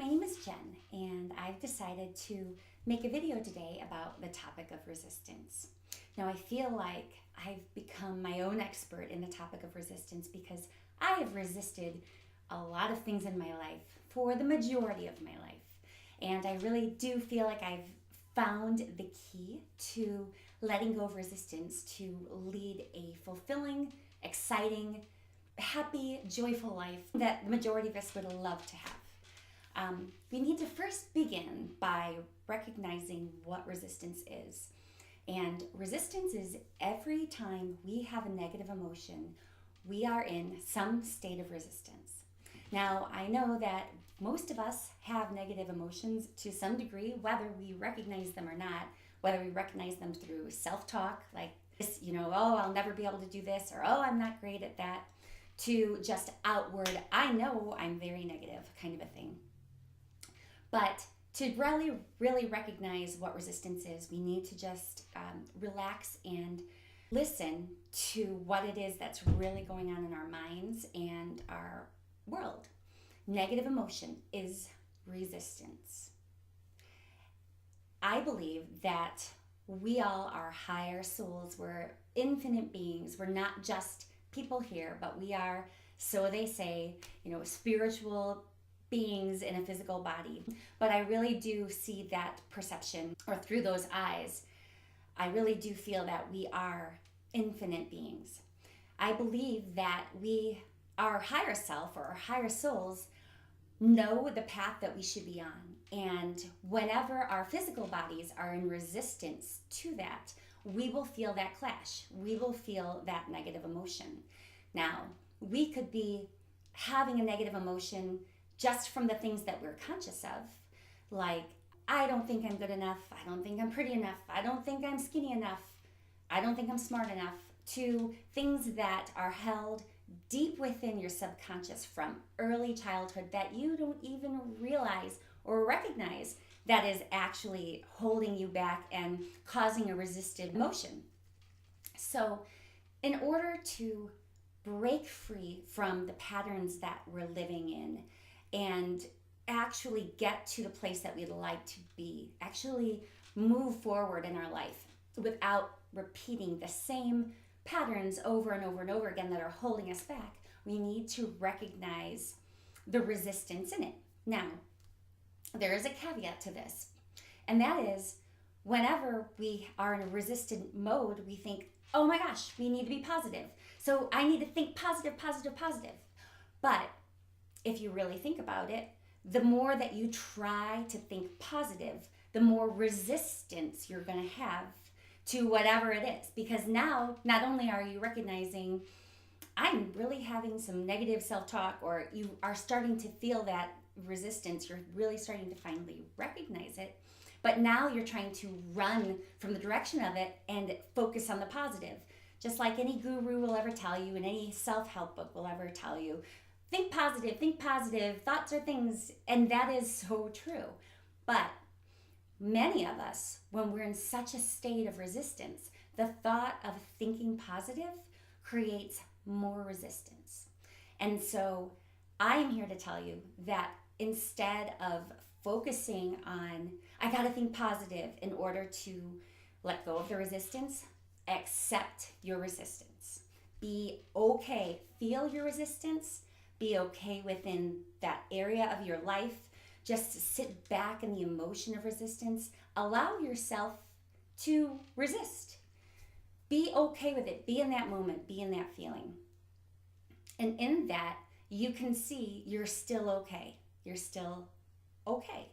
my name is Jen, and I've decided to make a video today about the topic of resistance. Now, I feel like I've become my own expert in the topic of resistance because I have resisted a lot of things in my life for the majority of my life. And I really do feel like I've found the key to letting go of resistance to lead a fulfilling, exciting, happy, joyful life that the majority of us would love to have. We need to first begin by recognizing what resistance is. And resistance is every time we have a negative emotion, we are in some state of resistance. Now, I know that most of us have negative emotions to some degree, whether we recognize them or not, whether we recognize them through self-talk, like this, oh, I'll never be able to do this, or oh, I'm not great at that, to just outward, I know I'm very negative kind of a thing. But to really recognize what resistance is, we need to just relax and listen to what it is that's really going on in our minds and our world. Negative emotion is resistance. I believe that we all are higher souls. We're infinite beings. We're not just people here, but we are, so they say, spiritual beings in a physical body. But I really do see that perception, or through those eyes, I really do feel that we are infinite beings. I believe that our higher self or our higher souls know the path that we should be on. And whenever our physical bodies are in resistance to that, we will feel that clash. We will feel that negative emotion. Now, we could be having a negative emotion just from the things that we're conscious of, like, I don't think I'm good enough, I don't think I'm pretty enough, I don't think I'm skinny enough, I don't think I'm smart enough, to things that are held deep within your subconscious from early childhood that you don't even realize or recognize that is actually holding you back and causing a resisted emotion. So in order to break free from the patterns that we're living in and actually get to the place that we'd like to be, actually move forward in our life without repeating the same patterns over and over and over again that are holding us back, we need to recognize the resistance in it. Now, there is a caveat to this, and that is whenever we are in a resistant mode, we think, oh my gosh, we need to be positive. So I need to think positive, positive, positive. But if you really think about it, the more that you try to think positive, the more resistance you're going to have to whatever it is. Because now, not only are you recognizing, I'm really having some negative self-talk, or you are starting to feel that resistance, you're really starting to finally recognize it, but now you're trying to run from the direction of it and focus on the positive. Just like any guru will ever tell you, and any self-help book will ever tell you, think positive, thoughts are things, and that is so true. But many of us, when we're in such a state of resistance, the thought of thinking positive creates more resistance. And so I am here to tell you that instead of focusing on, I gotta think positive in order to let go of the resistance, accept your resistance. Be okay, feel your resistance, be okay within that area of your life. Just sit back in the emotion of resistance. Allow yourself to resist. Be okay with it. Be in that moment. Be in that feeling. And in that, you can see you're still okay. You're still okay.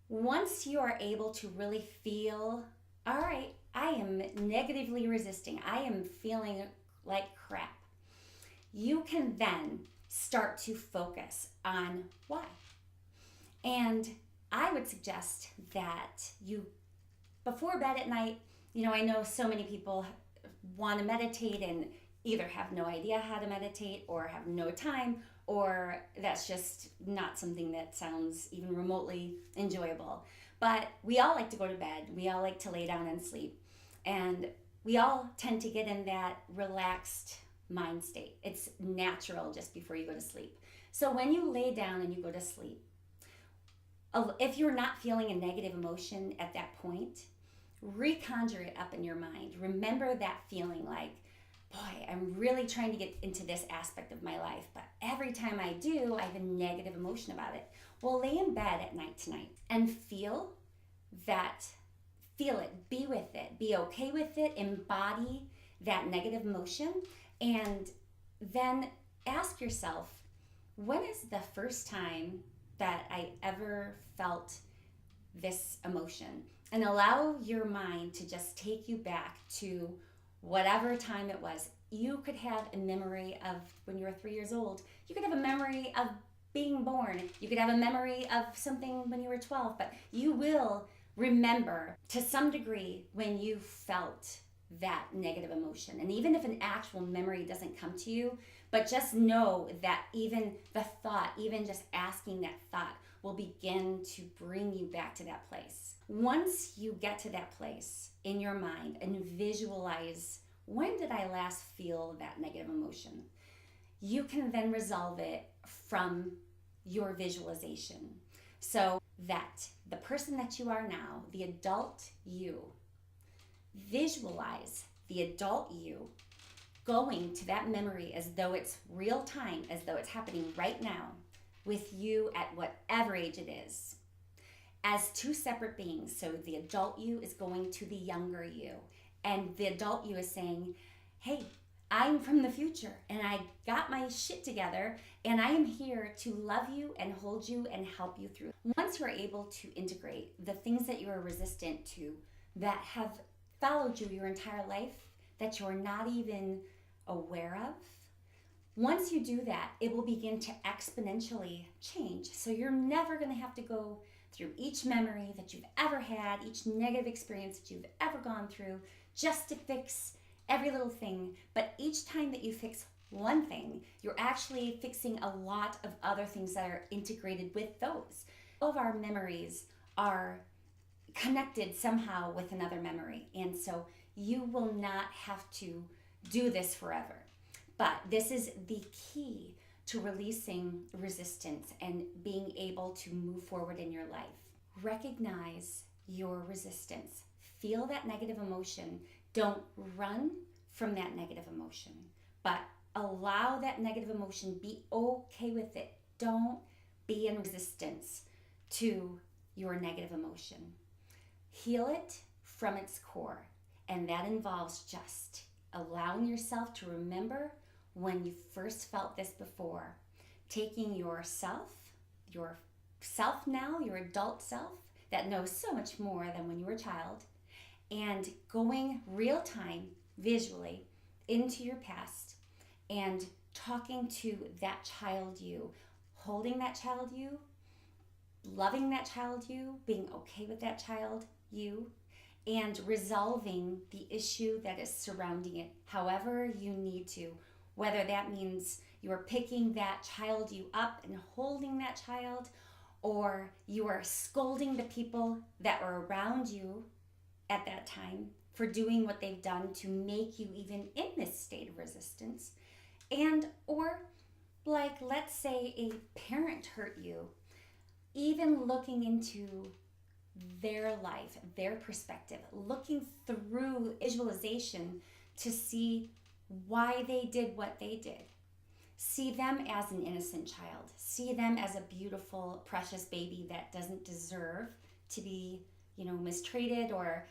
Once you are able to really feel, all right, I am negatively resisting, I am feeling like crap, you can then start to focus on why. And I would suggest that you, before bed at night, I know so many people want to meditate and either have no idea how to meditate or have no time, or that's just not something that sounds even remotely enjoyable. But we all like to go to bed. We all like to lay down and sleep. And we all tend to get in that relaxed mind state. It's natural just before you go to sleep. So when you lay down and you go to sleep, If you're not feeling a negative emotion at that point, reconjure it up in your mind. Remember that feeling like, boy, I'm really trying to get into this aspect of my life, but every time I do, I have a negative emotion about it. Well, lay in bed at night tonight and feel that, feel it, be with it, be okay with it, embody that negative emotion, and then ask yourself, when is the first time that I ever felt this emotion? And allow your mind to just take you back to whatever time it was. You could have a memory of when you were 3 years old. You could have a memory of being born. You could have a memory of something when you were 12, but you will remember to some degree when you felt that negative emotion. And even if an actual memory doesn't come to you, but just know that even the thought, even just asking that thought, will begin to bring you back to that place. Once you get to that place in your mind and visualize, when did I last feel that negative emotion? You can then resolve it from your visualization. So that the person that you are now, the adult you, visualize the adult you going to that memory as though it's real time, as though it's happening right now with you at whatever age it is, as two separate beings. So the adult you is going to the younger you, and the adult you is saying, hey, I'm from the future and I got my shit together and I am here to love you and hold you and help you through. Once you're able to integrate the things that you are resistant to that have followed you your entire life, that you're not even aware of, once you do that, it will begin to exponentially change. So you're never going to have to go through each memory that you've ever had, each negative experience that you've ever gone through, just to fix every little thing. But each time that you fix one thing, you're actually fixing a lot of other things that are integrated with those. All of our memories are connected somehow with another memory. And so you will not have to do this forever. But this is the key to releasing resistance and being able to move forward in your life. Recognize your resistance. Feel that negative emotion. Don't run from that negative emotion, but allow that negative emotion. Be okay with it. Don't be in resistance to your negative emotion. Heal it from its core, and that involves just allowing yourself to remember when you first felt this before, taking yourself now, your adult self that knows so much more than when you were a child, and going real time, visually, into your past and talking to that child you, holding that child you, loving that child you, being okay with that child you, and resolving the issue that is surrounding it however you need to. Whether that means you are picking that child you up and holding that child, or you are scolding the people that were around you at that time for doing what they've done to make you even in this state of resistance. And or like, let's say a parent hurt you, even looking into their life, their perspective, looking through visualization to see why they did what they did. See them as an innocent child. See them as a beautiful, precious baby that doesn't deserve to be, mistreated or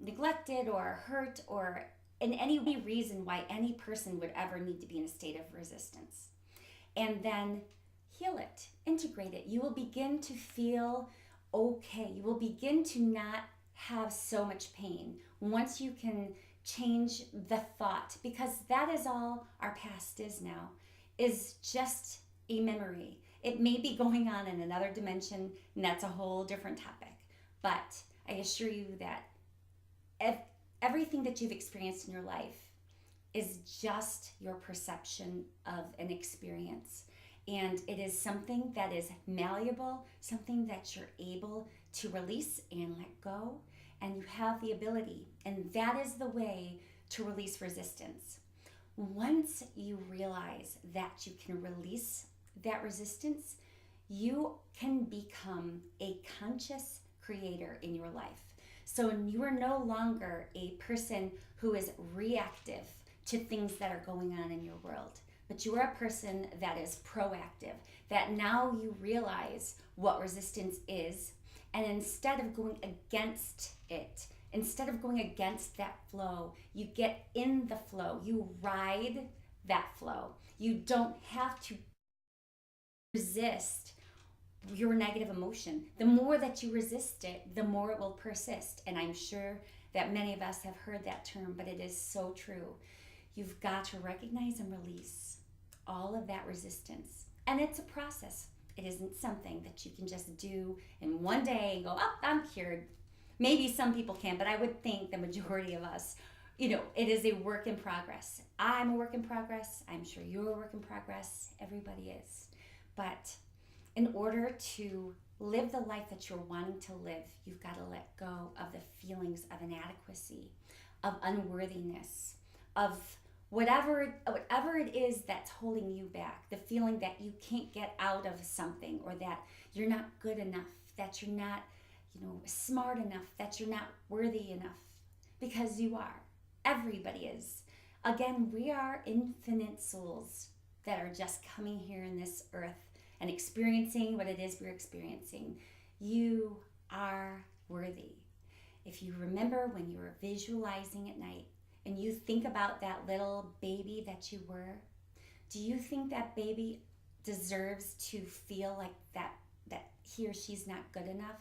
neglected or hurt, or in any reason why any person would ever need to be in a state of resistance. And then heal it, integrate it. You will begin to feel okay. You will begin to not have so much pain once you can change the thought, because that is all our past is now, is just a memory. It may be going on in another dimension, and that's a whole different topic. But I assure you that everything that you've experienced in your life is just your perception of an experience. And it is something that is malleable, something that you're able to release and let go. And you have the ability, and that is the way to release resistance. Once you realize that you can release that resistance, You can become a conscious creator in your life. So you are no longer a person who is reactive to things that are going on in your world, but you are a person that is proactive, that now you realize what resistance is, and instead of going against it, instead of going against that flow, you get in the flow, you ride that flow. You don't have to resist your negative emotion. The more that you resist it, the more it will persist. And I'm sure that many of us have heard that term, but it is so true. You've got to recognize and release all of that resistance. And it's a process. It isn't something that you can just do in one day and go, oh, I'm cured. Maybe some people can, but I would think the majority of us, it is a work in progress. I'm a work in progress. I'm sure you're a work in progress. Everybody is. But in order to live the life that you're wanting to live, you've got to let go of the feelings of inadequacy, of unworthiness, of whatever it is that's holding you back, the feeling that you can't get out of something, or that you're not good enough, that you're not, smart enough, that you're not worthy enough, because you are. Everybody is. Again, we are infinite souls that are just coming here in this earth and experiencing what it is we're experiencing. You are worthy. If you remember when you were visualizing at night and you think about that little baby that you were, do you think that baby deserves to feel like that he or she's not good enough?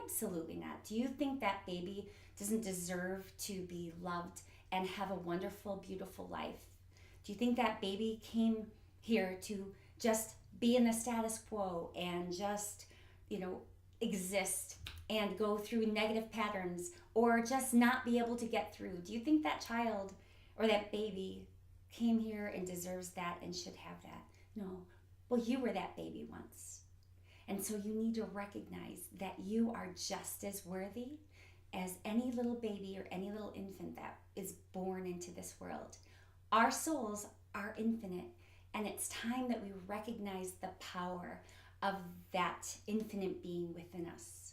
Absolutely not. Do you think that baby doesn't deserve to be loved and have a wonderful, beautiful life? Do you think that baby came here to just be in the status quo and just, exist and go through negative patterns, or just not be able to get through? Do you think that child or that baby came here and deserves that and should have that? No. Well, you were that baby once. And so you need to recognize that you are just as worthy as any little baby or any little infant that is born into this world. Our souls are infinite, and it's time that we recognize the power of that infinite being within us.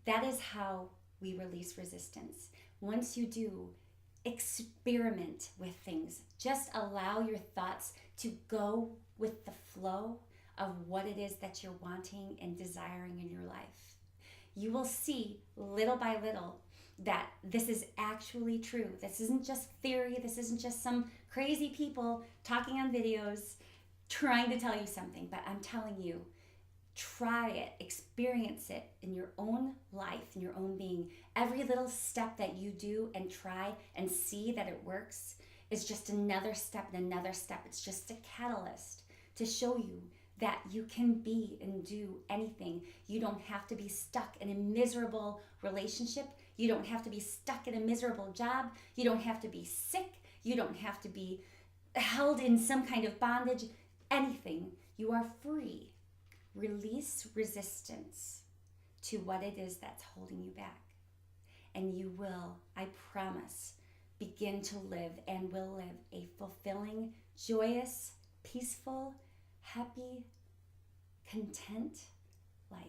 That is how we release resistance. Once you do, experiment with things. Just allow your thoughts to go with the flow of what it is that you're wanting and desiring in your life. You will see little by little that this is actually true. This isn't just theory. This isn't just some crazy people talking on videos trying to tell you something, but I'm telling you, try it, experience it in your own life, in your own being. Every little step that you do and try and see that it works is just another step and another step. It's just a catalyst to show you that you can be and do anything. You don't have to be stuck in a miserable relationship. You don't have to be stuck in a miserable job. You don't have to be sick. You don't have to be held in some kind of bondage. Anything. You are free. Release resistance to what it is that's holding you back. And you will, I promise, begin to live and will live a fulfilling, joyous, peaceful, happy, content life.